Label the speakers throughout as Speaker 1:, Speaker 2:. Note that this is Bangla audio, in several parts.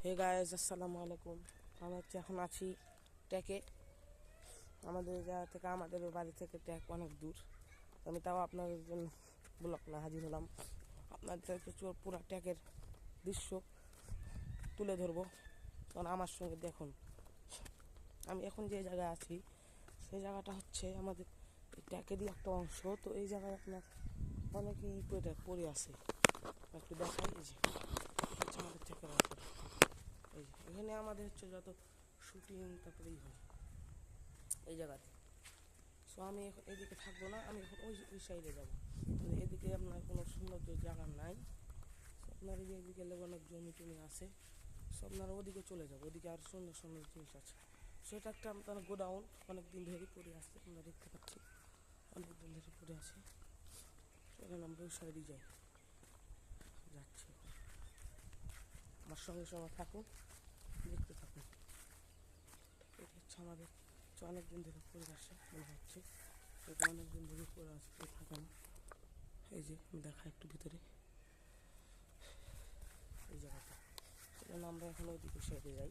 Speaker 1: হে গাইস, আসসালামু আলাইকুম। আমরা এখন আছি ট্যাকে। আমাদের জায়গা থেকে, আমাদের বাড়ি থেকে ট্যাক অনেক দূর। আমি তাও আপনাদের জন্য ব্লগ না হাজির হলাম। আপনাদেরকে পুরো ট্যাকের দৃশ্য তুলে ধরবো। কারণ আমার সঙ্গে দেখুন, আমি এখন যে জায়গায় আছি সেই জায়গাটা হচ্ছে আমাদের ট্যাকেরই একটা অংশ। তো এই জায়গায় আপনার অনেকেই পড়ে আছে। একটু দেখাই, এই যে আমাদের ট্যাকের অংশ। এই যে এখানে আমাদের হচ্ছে যত শুটিং তারপরেই হয় এই জায়গাতে। সো আমি এখন এদিকে থাকবো না, আমি এখন ওই সাইডে যাবো। এদিকে আপনার কোনো সৌন্দর্য জায়গা নাই। আপনার এই যে এদিকে অনেক জমি টমি আছে, সো আপনারা ওদিকে চলে যাবো। ওদিকে আর সুন্দর সুন্দর জিনিস আছে। সেটা একটা আপনার গোডাউন, অনেক দিন ধরে পড়ে আছে, আমরা দেখতে পাচ্ছি অনেক দিন ধরে পড়ে আছে। সেখানে আমরা ওই সাইডেই যাচ্ছি। আমার সঙ্গে সঙ্গে থাকুন, দেখতে থাকুন। এটা হচ্ছে আমাদের অনেক দিন ধরে পড়ে আসে মনে হচ্ছে। এটা অনেক দিন ধরে পড়ে আসতে থাকে না। এই যে দেখা একটু ভিতরে এই জায়গাটা। সেজন্য আমরা এখন ওইদিকে সাইডে যাই।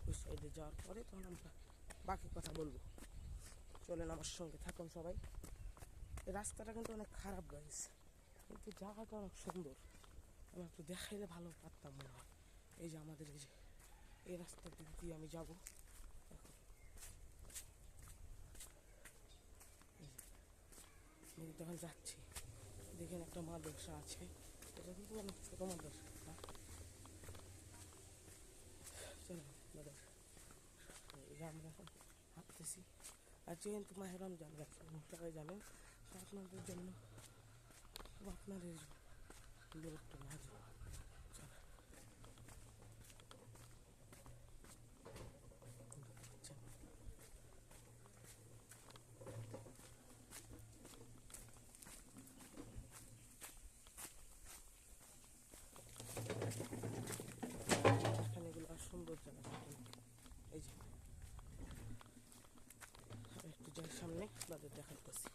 Speaker 1: ওই সাইডে যাওয়ার পরে তখন আমরা বাকি কথা বলবো। চলেন আমার সঙ্গে থাকুন সবাই। এই রাস্তাটা কিন্তু অনেক খারাপ গাইস, কিন্তু জায়গাটা অনেক সুন্দর। আমি একটু দেখাইলে ভালো পারতাম মনে হয়। এই যে আমাদের এই রাস্তার দিক দিয়ে আমি যাবো। তখন যাচ্ছি, দেখেন একটা মাদ্রাসা আছে। এটা কিন্তু অনেক ছোটো মাদ্রাসা। চলো এই যে আমরা এখন হাঁটতেছি। আর যেহেতু মাহে রমজান গেছে, সবাই জানেন, আপনাদের জন্য আপনাদের বিরক্ত না যে এখানেগুলো আর সুন্দর জায়গা। এই যে একটু যাই সামনে, আপনাদের দেখাতেছি।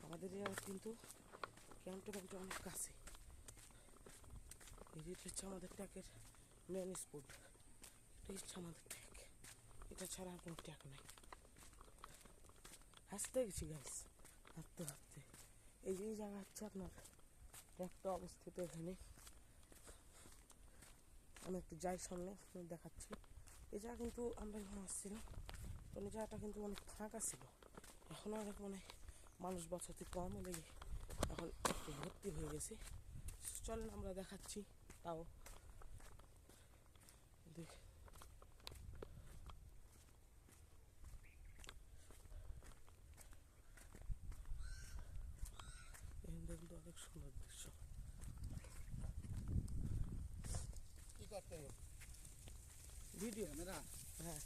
Speaker 1: আমাদের কিন্তু ক্যান্টনমেন্টে অনেক কাছে। এই যে হচ্ছে আমাদের ট্যাকের মেন স্পট। এটা হচ্ছে আমাদের ট্যাক, এটা ছাড়া আর কোনো ট্যাক নেই। হাসতে গেছি গাইস, হাঁটতে হাঁটতে। এই যে জায়গা হচ্ছে আপনার ট্যাকটা অবস্থিত এখানে। আমি একটু যাই সামনে, দেখাচ্ছি। এই জায়গা কিন্তু আমরা যখন আসছিলাম তখন এই জায়গাটা কিন্তু অনেক ফাঁকা ছিল। এখন অনেক মানুষ বসতি কম, লেগে এখন একটু ভর্তি হয়ে গেছে। চলেন আমরা দেখাচ্ছি। তাও দেখ, কিন্তু অনেক সুন্দর দৃশ্য।
Speaker 2: কি করতে হবে?
Speaker 1: Video
Speaker 2: camera?
Speaker 1: হ্যাঁ,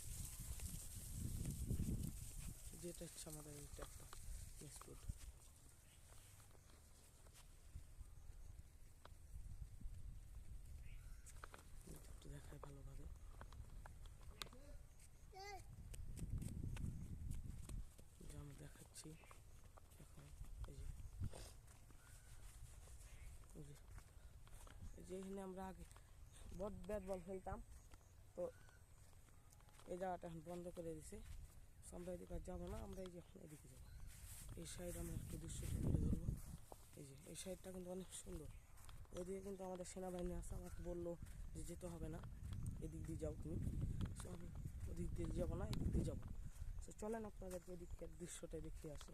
Speaker 1: যেটা হচ্ছে আমাদের এইটা একটা স্পট। একটু দেখায় ভালোভাবে। আমি দেখাচ্ছি এখন। এই যে এখানে আমরা আগে ব্যাট বল খেলতাম, তো এই জায়গাটা এখন বন্ধ করে দিছে। আমরা এদিকে আর যাবো না, আমরা এই যে এখন এদিকে যাবো। এই সাইড আমরা একটু দৃশ্যটা তুলে ধরবো। এই যে এই সাইডটা কিন্তু অনেক সুন্দর। ওইদিকে কিন্তু আমাদের সেনাবাহিনী আছে, আমাকে বললো যে যেতে হবে না, এদিক দিয়ে যাও তুমি। সো আমি ওদিক দিয়ে যাবো না, এদিক দিয়ে যাবো। তো চলেন আপনাদেরকে ওদিকের দৃশ্যটা দেখিয়ে আসি।